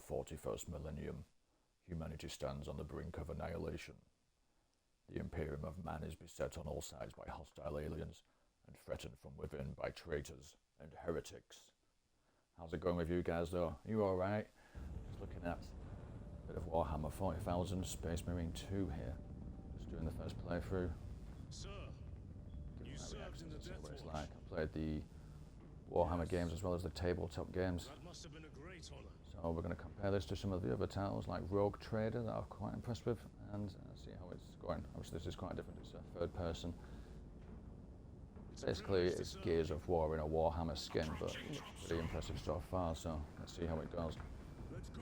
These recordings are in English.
41st millennium, humanity stands on the brink of annihilation. The Imperium of Man is beset on all sides by hostile aliens and threatened from within by traitors and heretics. How's it going with you guys though? Are you alright? Just looking at a bit of Warhammer 40,000 Space Marine 2 here. Just doing the first playthrough. Sir, you served in the See Death what it's Watch. like. I played the Warhammer games as well as the tabletop games. That must have been a great honor. So we're going to compare this to some of the other titles like Rogue Trader that I'm quite impressed with and see how it's going. Obviously this is quite different, it's a third person. Basically it's Gears of War in a Warhammer skin, but pretty impressive so far, so let's see how it goes. Let's go.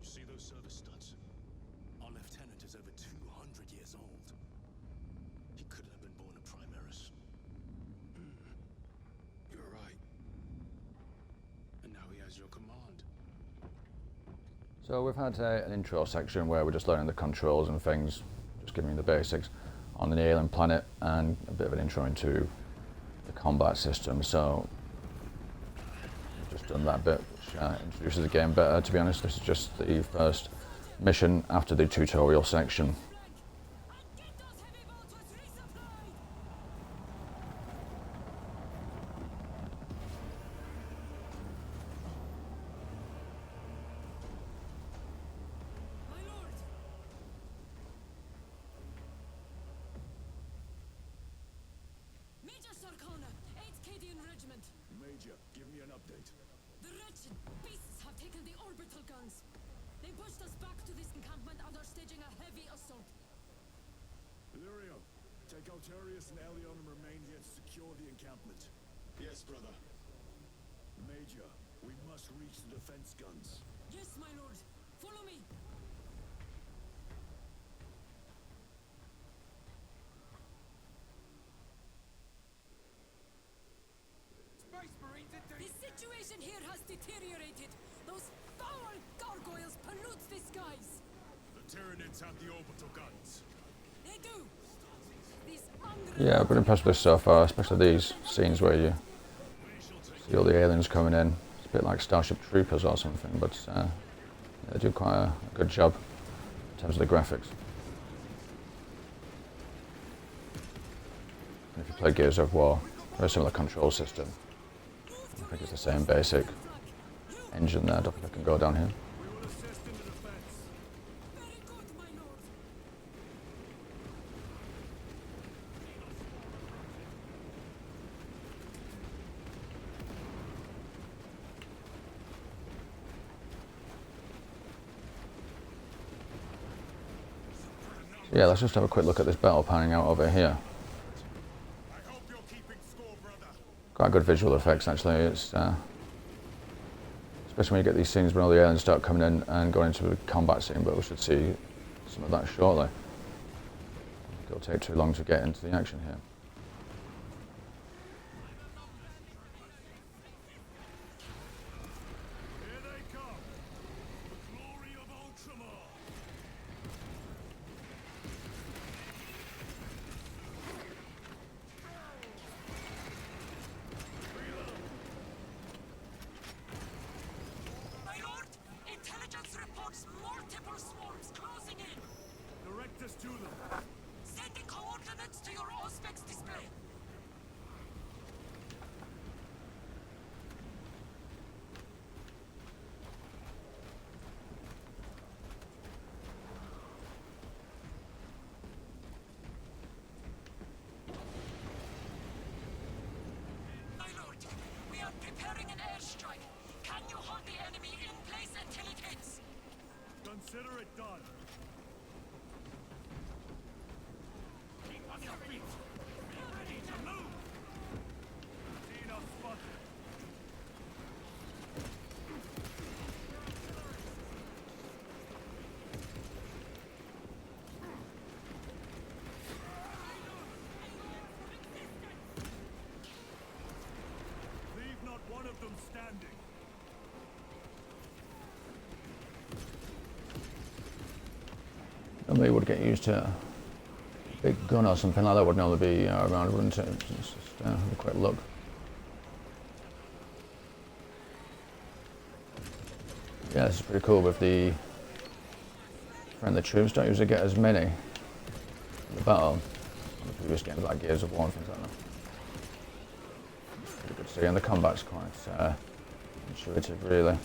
You see those service studs? Our lieutenant is over 200 years old. He couldn't have been born a Primaris. You're right. And now he has your command. So we've had an intro section where we're just learning the controls and things, just giving you the basics on an alien planet and a bit of an intro into the combat system. So we've just done that bit, which introduces the game better. To be honest, this is just the first mission after the tutorial section. Major, give me an update. The wretched beasts have taken the orbital guns. They pushed us back to this encampment and are staging a heavy assault. Illyrio, take Altarius and Elion and remain here to secure the encampment. Yes, brother. Major, we must reach the defense guns. Yes, my lord. Follow me. The situation here has deteriorated. Those foul gargoyles pollute the skies. The Tyranids have the orbital guns. They do. These Yeah, I've been impressed with this so far, especially these scenes where you see all the aliens coming in. It's a bit like Starship Troopers or something, but they do quite a good job in terms of the graphics. And if you play Gears of War, very similar control system. I think it's the same basic engine there. I don't think I can go down here. We will assist in the defense. very good, my lord. So yeah, let's just have a quick look at this battle panning out over here. I hope you're keeping score, brother. Quite good visual effects actually. It's especially when you get these scenes when all the aliens start coming in and going into a combat scene, but we should see some of that shortly. It'll take too long to get into the action here. Here they come. The glory of Ultramar. My lord, intelligence reports multiple swarms closing in. Direct us to them. Sending coordinates to your Auspex display. My lord, we are preparing an airstrike. Can you hold the enemy in place until it hits? Consider it done. On your feet. Be ready to move. Seen us spotted. Leave not one of them standing. Normally you would get used to big gun or something like that would normally be around, wouldn't it? Let's just have a quick look. Yeah, this is pretty cool with the friendly troops. Don't usually get as many in the battle on the previous games like Gears of War and things like that. Pretty good to see, and the combat's quite intuitive, really.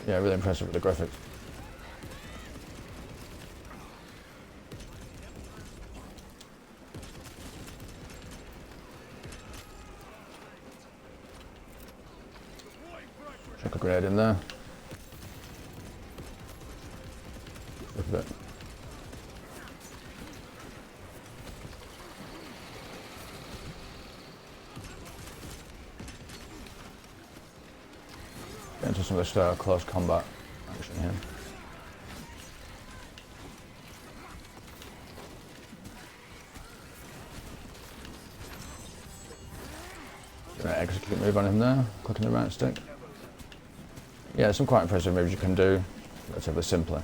Yeah, really impressive with the graphics. Chuck a grenade in there. Look at it. Get into some of this close combat action here. Gonna execute move on him there, clicking the right stick. Yeah, some quite impressive moves you can do, relatively simply.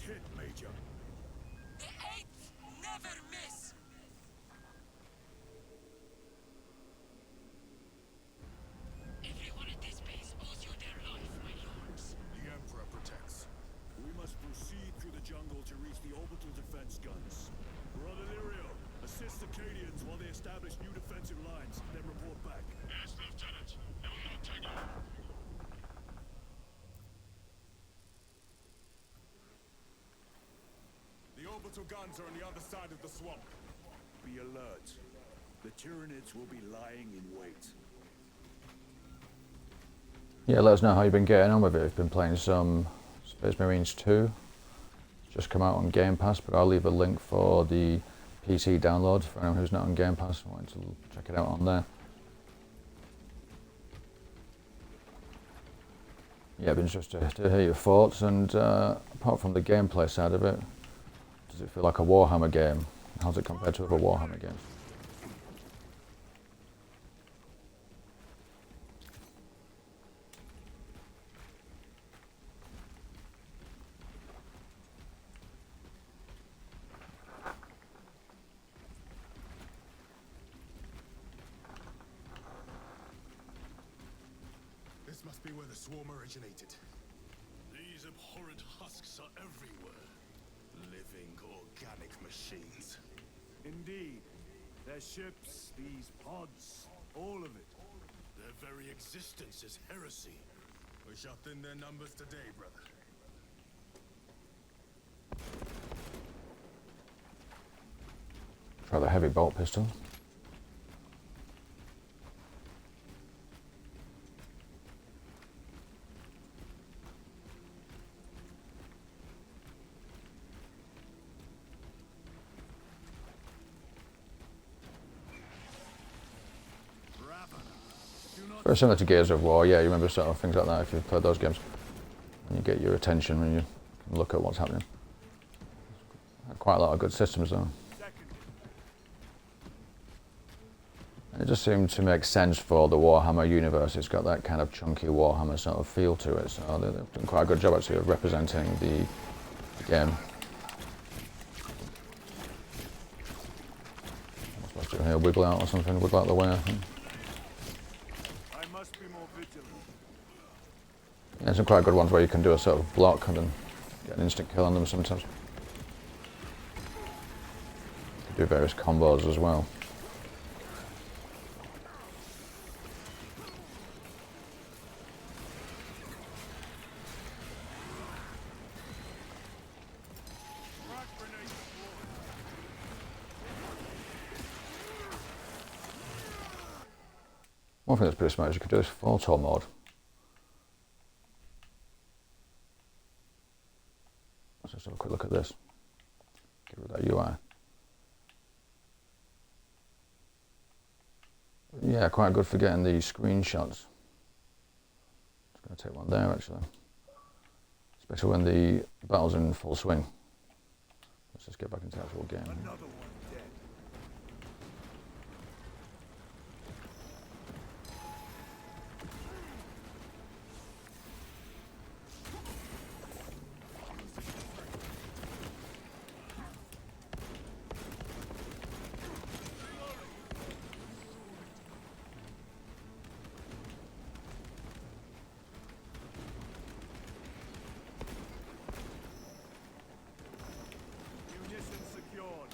Hit, Major. The 8th never miss! Everyone at this base owes you their life, my lords. The Emperor protects. We must proceed through the jungle to reach the orbital defense guns. Brother Lirio, assist the Cadians while they establish new defensive lines, then report back. Yes, Lieutenant. I will not take you. The orbital guns are on the other side of the swamp. Be alert. The Tyranids will be lying in wait. Yeah, let us know how you've been getting on with it. I've been playing some Space Marines 2. It's just come out on Game Pass, but I'll leave a link for the PC download for anyone who's not on Game Pass and wanting to check it out on there. Yeah, it'd be interesting to hear your thoughts, and apart from the gameplay side of it, does it feel like a Warhammer game? How's it compared to other Warhammer games? This must be where the swarm originated. These abhorrent husks are everywhere. Living organic machines. Indeed. Their ships, these pods, all of it. Their very existence is heresy. We shall thin their numbers today, brother. Try the heavy bolt pistol. Very similar to Gears of War, yeah, you remember sort of things like that if you've played those games. And you get your attention when you can look at what's happening. Quite a lot of good systems though. And it just seemed to make sense for the Warhammer Universe. It's got that kind of chunky Warhammer sort of feel to it, so they've done quite a good job actually of representing the game. I'm supposed to here wiggle out or something, wiggle out the way I think. Yeah, some quite good ones where you can do a sort of block and then get an instant kill on them sometimes. You can do various combos as well. One thing that's pretty smart is you can do this photo mode. Let's just have a quick look at this. Get rid of that UI. Yeah, quite good for getting the screenshots. Just going to take one there actually. Especially when the battle's in full swing. Let's just get back into the actual game. Another one dead. Munitions secured.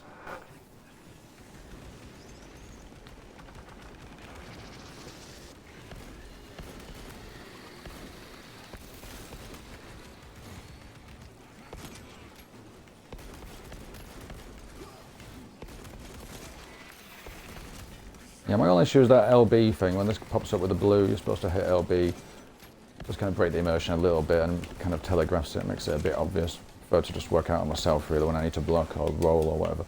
Yeah, my only issue is that LB thing. When this pops up with the blue, you're supposed to hit LB. Just kind of break the immersion a little bit and kind of telegraphs it, makes it a bit obvious. I prefer to just work out on myself really when I need to block or roll or whatever.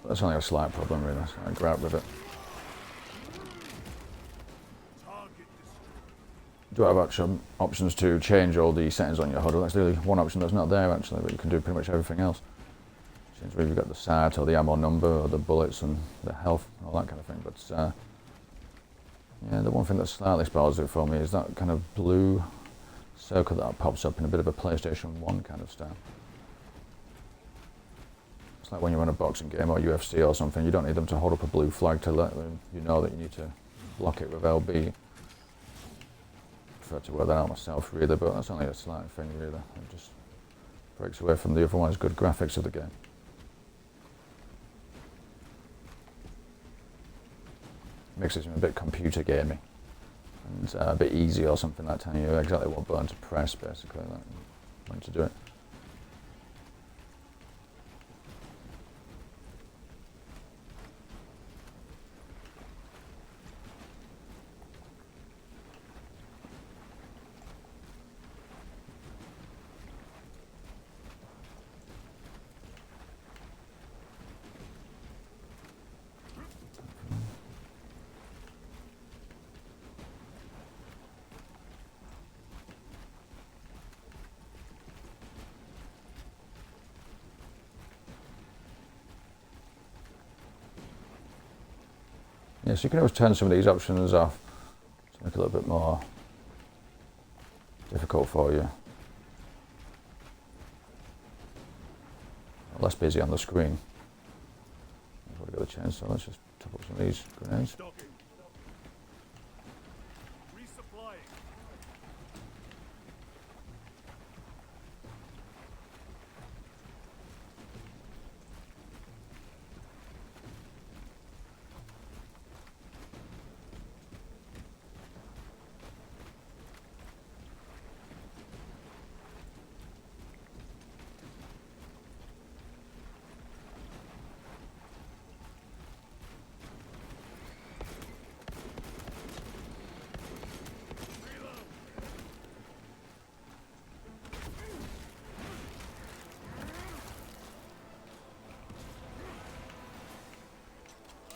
But that's only a slight problem really, so I go out with it. Target destroyed. Do have options to change all the settings on your HUD. That's really one option that's not there actually, but you can do pretty much everything else. Change whether you've got the SAT or the ammo number or the bullets and the health and all that kind of thing. But yeah, the one thing that slightly spoils it for me is that kind of blue circle that pops up in a bit of a PlayStation 1 kind of style. It's like when you're on a boxing game or UFC or something, you don't need them to hold up a blue flag to let them, you know that you need to block it with LB. I prefer to wear that out myself really, but that's only a slight thing really. It just breaks away from the otherwise good graphics of the game. Makes it a bit computer gamey and a bit easy or something, like telling you exactly what button to press basically, like when to do it. Yeah, so you can always turn some of these options off to make it a little bit more difficult for you. Or less busy on the screen. I've already got the chainsaw, let's just top up some of these grenades. Stocking. Resupplying.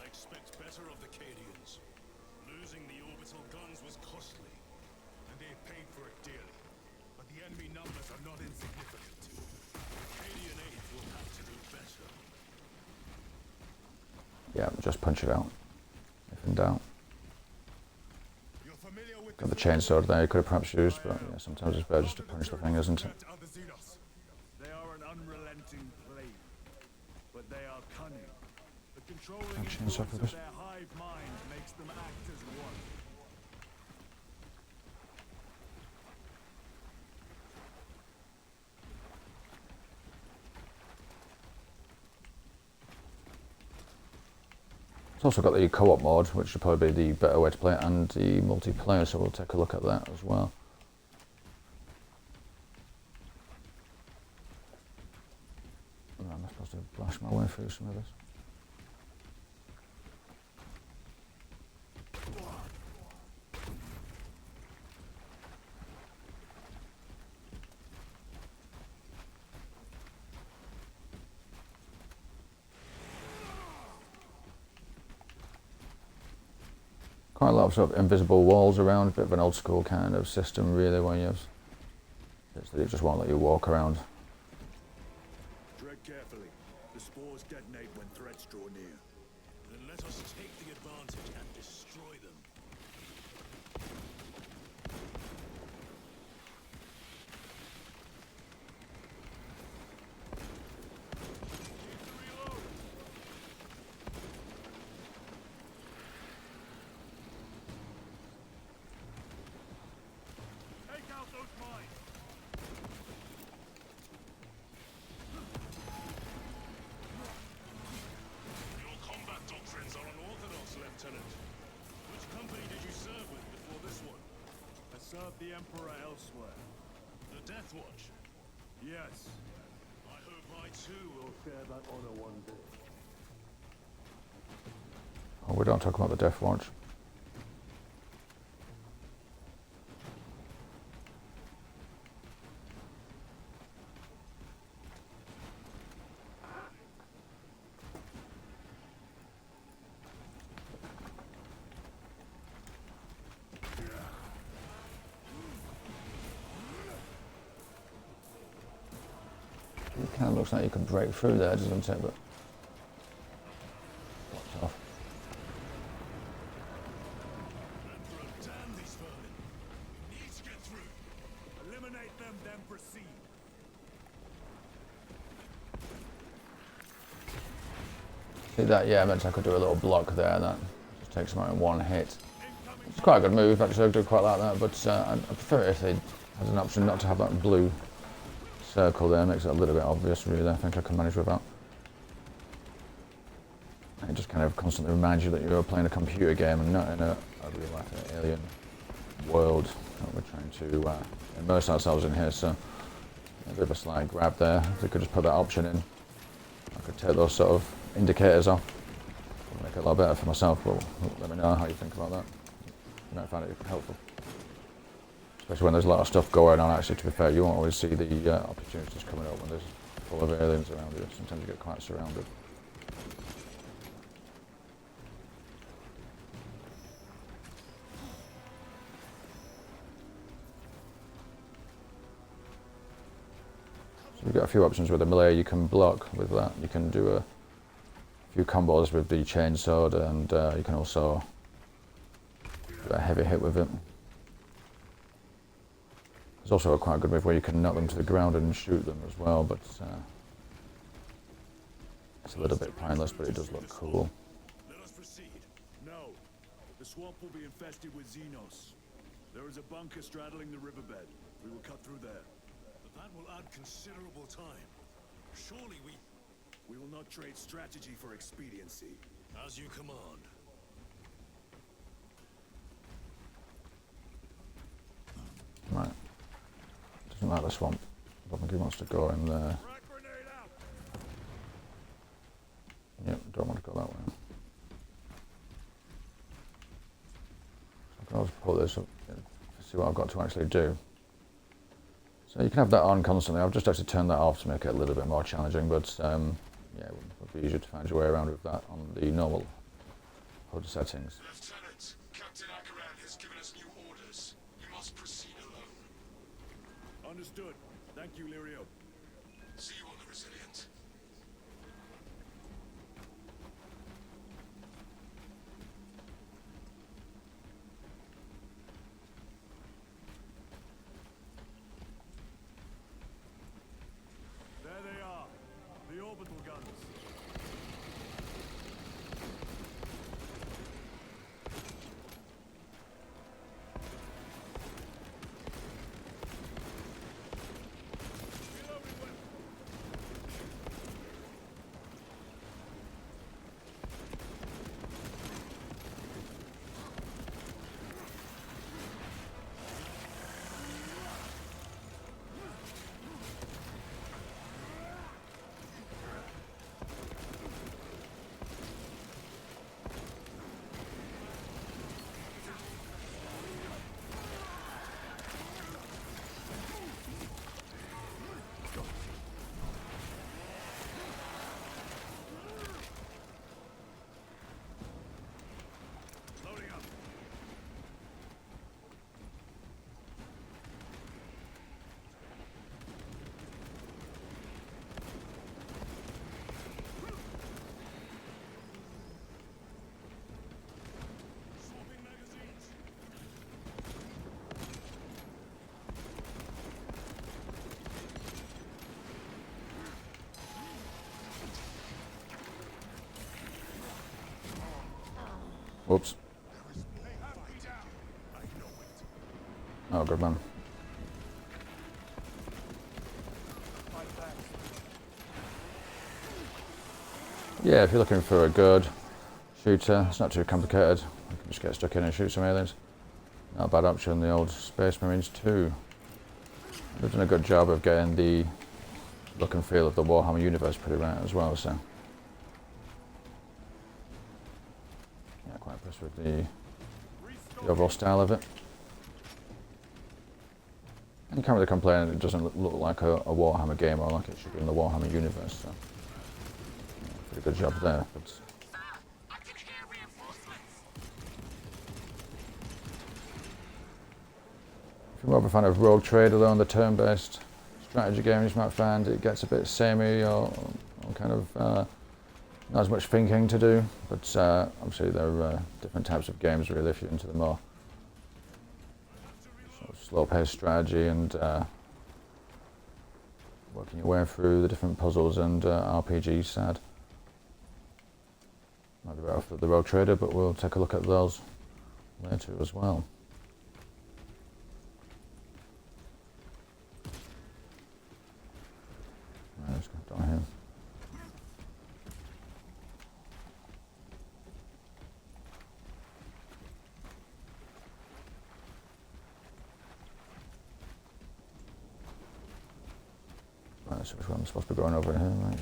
I expect better of the Cadians. Losing the orbital guns was costly, and they paid for it dearly. But the enemy numbers are not insignificant. Cadian aid will have to do better. Yeah, just punch it out, if in doubt. You're familiar with Got the chainsaw there you could have perhaps used, but yeah, sometimes it's better just to punch the thing, isn't it? Are the Xenos. They are an unrelenting plague, but they are cunning. The controlling chainsaw influence for of this. their hive mind makes them act as one. It's also got the co-op mode, which should probably be the better way to play it, and the multiplayer, so we'll take a look at that as well. Oh, am I supposed to blast my way through some of this? Quite a lot of sort of invisible walls around, a bit of an old school kind of system really, where you have bits that it just won't let you walk around. Tread carefully. The spores detonate when threats draw near. Then let us take the advantage and destroy them. Take out those mines! Your combat doctrines are unorthodox, Lieutenant. Which company did you serve with before this one? I served the Emperor elsewhere. The Death Watch? Yes. I hope I too will share that honor one day. Oh, we don't talk about the Death Watch. It kind of looks like you could break through there, doesn't it? But watch off. Emperor, damn these vermin! We need to get through. Eliminate them, then proceed. See that? Yeah, I meant I could do a little block there, and that just takes them out in one hit. It's quite a good move, actually. I do quite like that, but I prefer it if they had an option not to have that blue circle there. Makes it a little bit obvious, really. I think I can manage without. It just kind of constantly reminds you that you're playing a computer game and not in a real life alien world that we're trying to immerse ourselves in here. So a bit of a slight grab there. If we could just put that option in, I could take those sort of indicators off. It'll make it a lot better for myself, but let me know how you think about that. You might find it helpful. Especially when there's a lot of stuff going on, actually, to be fair, you won't always see the opportunities coming up when there's full of aliens around you. Sometimes you get quite surrounded. So you've got a few options with the melee. You can block with that. You can do a few combos with the chainsword, and you can also do a heavy hit with it. There's also a quite good move where you can knock them to the ground and shoot them as well, but it's a little bit painless, but it does look cool. Let us proceed. No. The swamp will be infested with Xenos. There is a bunker straddling the riverbed. We will cut through there. But that will add considerable time. Surely we will not trade strategy for expediency. As you command. Right. Doesn't like the swamp. I don't think he wants to go in there. Frag grenade out. Yep, don't want to go that way. I can always pull this up and see what I've got to actually do. So you can have that on constantly. I've just actually turned that off to make it a little bit more challenging, but yeah, it would be easier to find your way around with that on the normal HUD settings. Lieutenant, Captain Akaran has given us new orders. You must proceed alone. Understood. Thank you, Lirio. See you on the Resilient. There they are. The orbital guns. Reloading weapon. Whoops. Oh, good man. Yeah, if you're looking for a good shooter, it's not too complicated. You can just get stuck in and shoot some aliens. Not a bad option, the old Space Marines 2. They've done a good job of getting the look and feel of the Warhammer Universe pretty right as well, so. Yeah, quite impressed with the overall style of it. And you can't really complain, it doesn't look like a Warhammer game or like it should be in the Warhammer Universe, so. Yeah, pretty good job there. But if you're more of a fan of Rogue Trader though, and the turn-based strategy games, you might find it gets a bit samey or kind of not as much thinking to do, but obviously there are different types of games really if you're into the more sort of slow-paced strategy and working your way through the different puzzles and RPG side. Might be better for the Rogue Trader, but we'll take a look at those later as well. Let's go down here. Right, so which one I'm supposed to be going over here, right?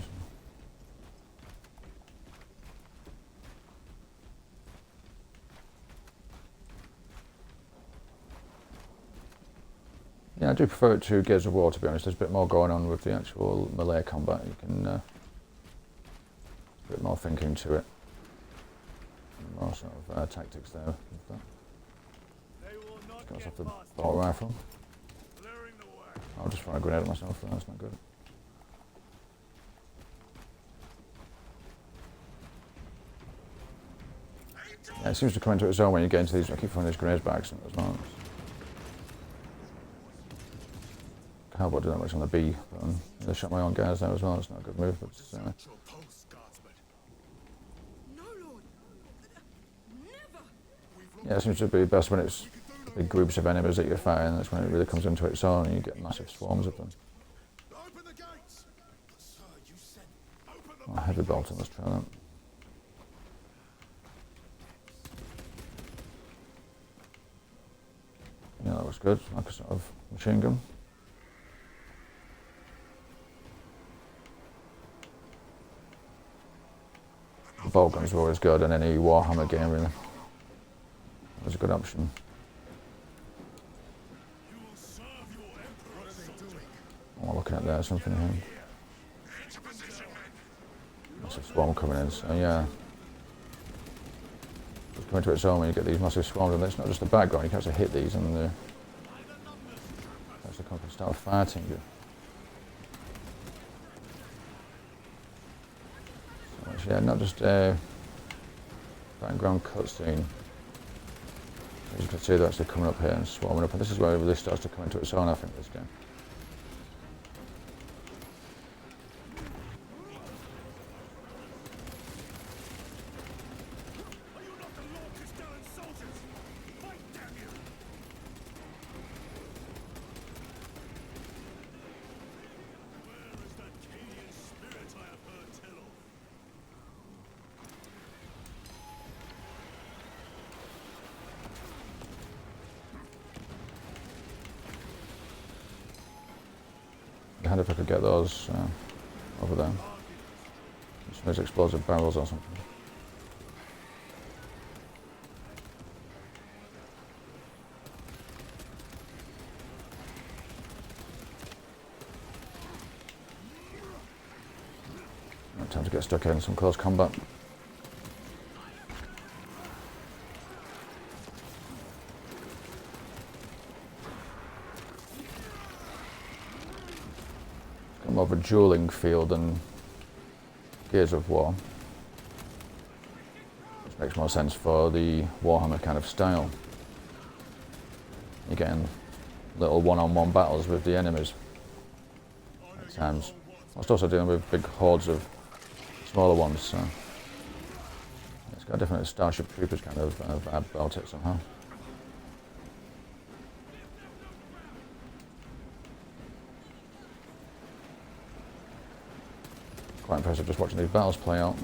Yeah, I do prefer it to Gears of War, to be honest. There's a bit more going on with the actual melee combat. You can a bit more thinking to it. More sort of tactics there. Just goes off the bolt rifle. I'll just fire a grenade at myself. That's not good. Yeah, it seems to come into its own when you get into these. I keep throwing these grenades by accident as well. Cowboy did that much on the B button. They shot my own guys there as well. It's not a good move, but yeah, it seems to be best when it's big groups of enemies that you're fighting. That's when it really comes into its own and you get massive swarms of them. Oh, heavy bolter, let's try that. Yeah, that was good, like a sort of machine gun. Bolt guns are always good in any Warhammer game, really. That was a good option. Oh, looking at there, something here. Massive swarm coming in, so yeah. It's coming to its own when you get these massive swarms, and it's not just the background, you can actually hit these and they're actually come and start fighting you. So yeah, not just a background cutscene. As you can see, they're actually coming up here and swarming up, and this is where it really starts to come into its own, I think, this game. I wonder if I could get those over there. Just those explosive barrels or something. Right, time to get stuck in some close combat. More of a dueling field than Gears of War, which makes more sense for the Warhammer kind of style. You're getting little one-on-one battles with the enemies at times, whilst also dealing with big hordes of smaller ones, so it's got definitely a Starship Troopers kind of vibe about it somehow. Quite impressive just watching these battles play out.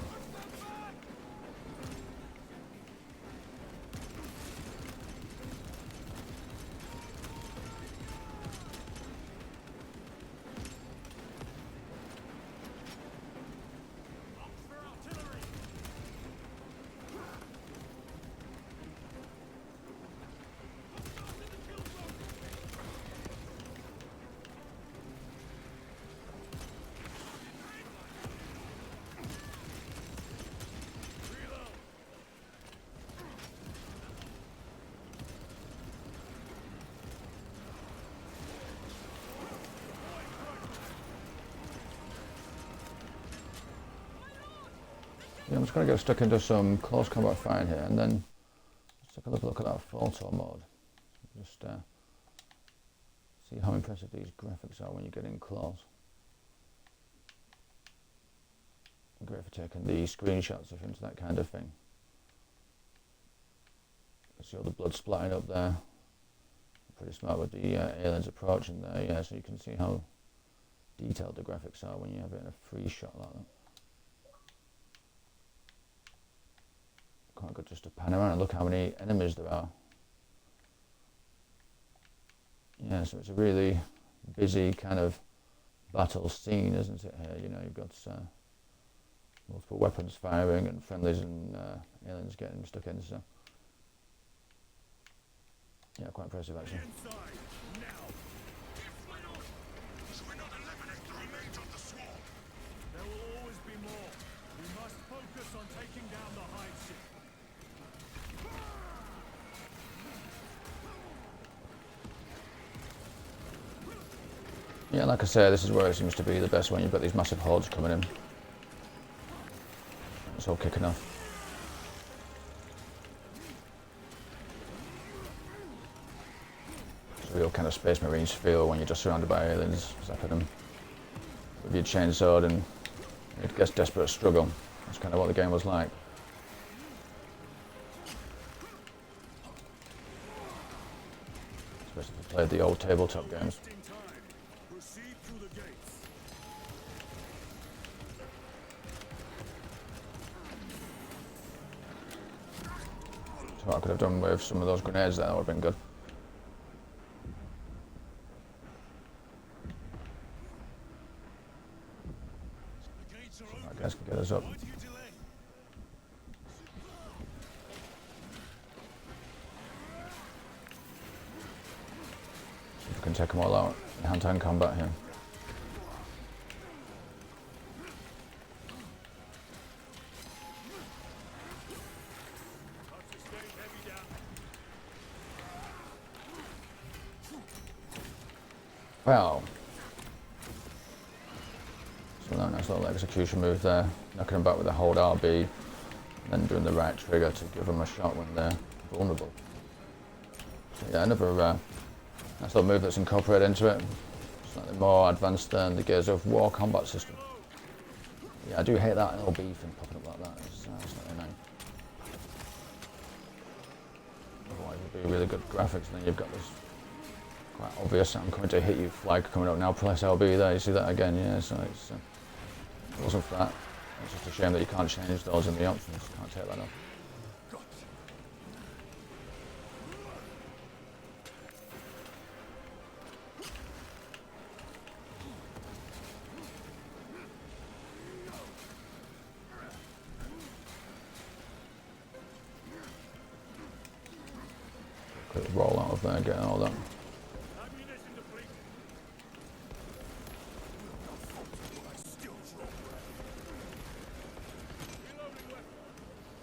Yeah, I'm just going to get stuck into some close combat fighting here, and then let's take a look at that photo mode. Just see how impressive these graphics are when you get in close. Great for taking the screenshots if you're into that kind of thing. You can see all the blood splatting up there. Pretty smart with the aliens approaching there, yeah, so you can see how detailed the graphics are when you have it in a free shot like that. Quite good just to pan around and look how many enemies there are. Yeah, so it's a really busy kind of battle scene, isn't it, here? You know, you've got multiple weapons firing and friendlies and aliens getting stuck in, so yeah, quite impressive actually. There will always be more. We must focus on taking down the hive ship. Yeah, like I say, this is where it seems to be the best when you've got these massive hordes coming in. It's all kicking off. It's a real kind of Space Marines feel when you're just surrounded by aliens, zapping them with your chainsaw, and it gets desperate struggle. That's kind of what the game was like. Especially if you played the old tabletop games. So what I could have done with some of those grenades there, that would have been good. So I guess can get us up. We can take them all out in hand-to-hand combat here. Wow. So that nice little execution move there, knocking them back with a hold RB, and then doing the right trigger to give them a shot when they're vulnerable. So yeah, another nice little move that's incorporated into it, slightly more advanced than the Gears of War combat system. Yeah, I do hate that LB thing popping up like that, it's slightly annoying. Otherwise it would be really good graphics, and then you've got this quite obvious I'm coming to hit you flag coming up now, press LB there, you see that again, yeah, so it's it wasn't for that. It's just a shame that you can't change those in the options, can't take that off. Quick roll out of there, get all that.